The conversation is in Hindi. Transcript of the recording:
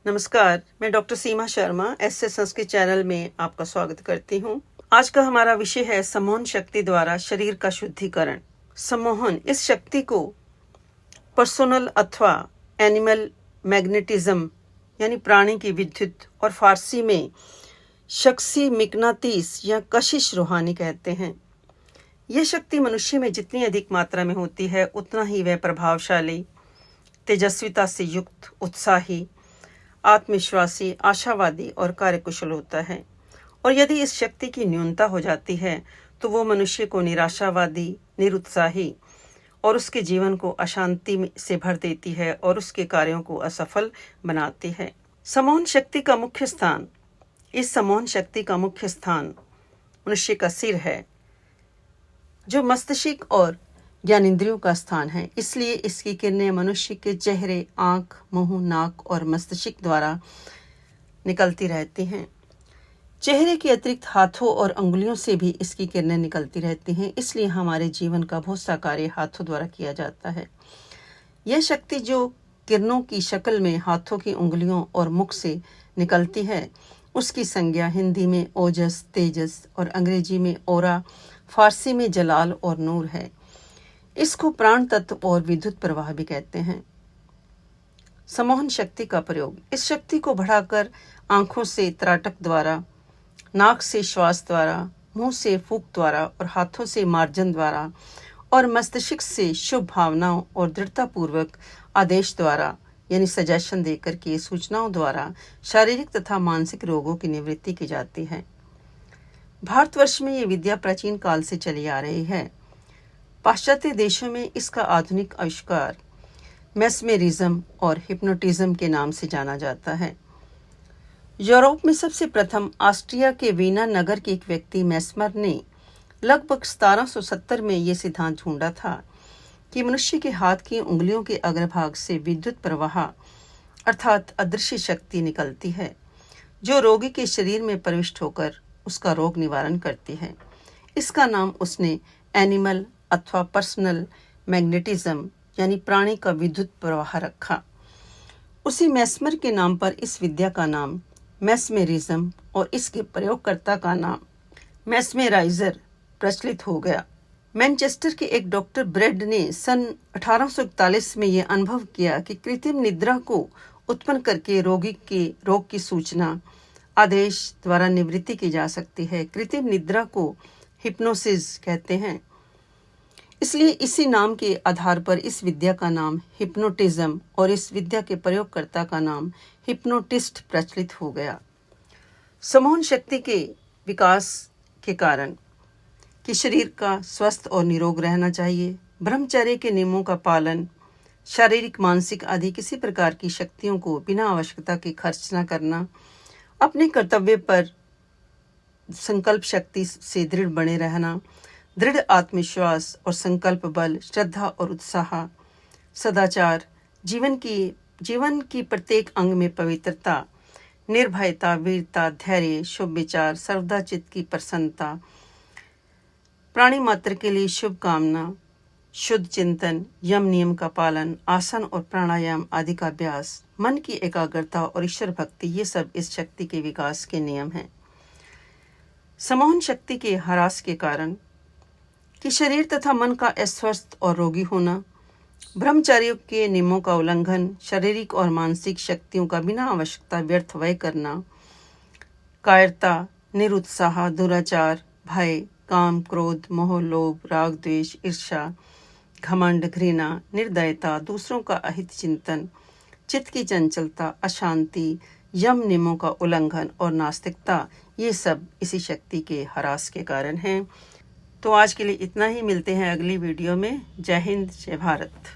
नमस्कार, मैं डॉक्टर सीमा शर्मा एसएस संस्कृत चैनल में आपका स्वागत करती हूँ। आज का हमारा विषय है सम्मोहन शक्ति द्वारा शरीर का शुद्धिकरण। सम्मोहन इस शक्ति को पर्सोनल अथवा एनिमल मैग्नेटिज्म यानी प्राणी की विद्युत और फारसी में शख्सी मिकनातीस या कशिश रूहानी कहते हैं। यह शक्ति मनुष्य में जितनी अधिक मात्रा में होती है उतना ही वह प्रभावशाली, तेजस्विता से युक्त, उत्साही, आत्मविश्वासी, आशावादी और कार्यकुशल होता है। और यदि इस शक्ति की न्यूनता हो जाती है तो वो मनुष्य को निराशावादी, निरुत्साही और उसके जीवन को अशांति से भर देती है और उसके कार्यों को असफल बनाती है। सम्मोहन शक्ति का मुख्य स्थान इस सम्मोहन शक्ति का मुख्य स्थान मनुष्य का सिर है, जो मस्तिष्क और ज्ञानेंद्रियों का स्थान है। इसलिए इसकी किरणें मनुष्य के चेहरे, आंख, मुंह, नाक और मस्तिष्क द्वारा निकलती रहती हैं। चेहरे के अतिरिक्त हाथों और अंगुलियों से भी इसकी किरणें निकलती रहती हैं। इसलिए हमारे जीवन का बहुत सा कार्य हाथों द्वारा किया जाता है। यह शक्ति जो किरणों की शक्ल में हाथों की उंगलियों और मुख से निकलती है, उसकी संज्ञा हिंदी में ओजस, तेजस और अंग्रेजी में ओरा, फारसी में जलाल और नूर है। इसको प्राण तत्व और विद्युत प्रवाह भी कहते हैं। सम्मोहन शक्ति का प्रयोग इस शक्ति को बढ़ाकर आंखों से त्राटक द्वारा, नाक से श्वास द्वारा, मुंह से फूंक द्वारा और हाथों से मार्जन द्वारा और मस्तिष्क से शुभ भावनाओं और दृढ़तापूर्वक आदेश द्वारा यानी सजेशन देकर के सूचनाओं द्वारा शारीरिक तथा मानसिक रोगों की निवृत्ति की जाती है। भारतवर्ष में ये विद्या प्राचीन काल से चली आ रही है। पाश्चात्य देशों में इसका आधुनिक आविष्कार मेस्मेरिज्म और हिप्नोटिज्म के नाम से जाना जाता है। यूरोप में सबसे प्रथम ऑस्ट्रिया के वीना नगर के एक व्यक्ति मेस्मर ने लगभग 1770 में ये सिद्धांत ढूंढा था कि मनुष्य के हाथ की उंगलियों के अग्रभाग से विद्युत प्रवाह अर्थात अदृश्य शक्ति निकलती है, जो रोगी के शरीर में प्रविष्ट होकर उसका रोग निवारण करती है। इसका नाम उसने एनिमल अथवा पर्सनल मैग्नेटिज्म यानी प्राणी का विद्युत प्रवाह रखा। उसी मेस्मर के नाम पर इस विद्या का नाम मेस्मेरिज्म और इसके प्रयोगकर्ता का नाम मेस्मेराइजर प्रचलित हो गया। मैनचेस्टर के एक डॉक्टर ब्रेड ने सन 1841 में यह अनुभव किया कि कृत्रिम निद्रा को उत्पन्न करके रोगी के रोग की सूचना आदेश द्वारा निवृत्ति की जा सकती है। कृत्रिम निद्रा को हिप्नोसिस कहते हैं। इसलिए इसी नाम के आधार पर इस विद्या का नाम हिप्नोटिज्म और इस विद्या के प्रयोगकर्ता का नाम हिप्नोटिस्ट प्रचलित हो गया। सम्मोहन शक्ति के विकास के कारण कि शरीर का स्वस्थ और निरोग रहना चाहिए, ब्रह्मचर्य के नियमों का पालन, शारीरिक, मानसिक आदि किसी प्रकार की शक्तियों को बिना आवश्यकता के खर्च न करना, अपने कर्तव्य पर संकल्प शक्ति से दृढ़ बने रहना, दृढ़ आत्मविश्वास और संकल्प बल, श्रद्धा और उत्साह, सदाचार, जीवन की प्रत्येक अंग में पवित्रता, निर्भयता, वीरता, धैर्य, शुभ विचार, सर्वदा चित्त की प्रसन्नता, प्राणी मात्र के लिए शुभ कामना, शुद्ध चिंतन, यम नियम का पालन, आसन और प्राणायाम आदि का अभ्यास, मन की एकाग्रता और ईश्वर भक्ति, ये सब इस शक्ति के विकास के नियम हैं। सम्मोहन शक्ति के ह्रास के कारण कि शरीर तथा मन का अस्वस्थ और रोगी होना, ब्रह्मचर्य के नियमों का उल्लंघन, शारीरिक और मानसिक शक्तियों का बिना आवश्यकता व्यर्थ व्यय करना, कायरता, निरुत्साह, दुराचार, भय, काम, क्रोध, मोह, लोभ, राग, द्वेष, ईर्ष्या, घमंड, घृणा, निर्दयता, दूसरों का अहित चिंतन, चित्त की चंचलता, अशांति, यम नियमों का उल्लंघन और नास्तिकता, ये सब इसी शक्ति के ह्रास के कारण हैं। तो आज के लिए इतना ही। मिलते हैं अगली वीडियो में। जय हिंद, जय भारत।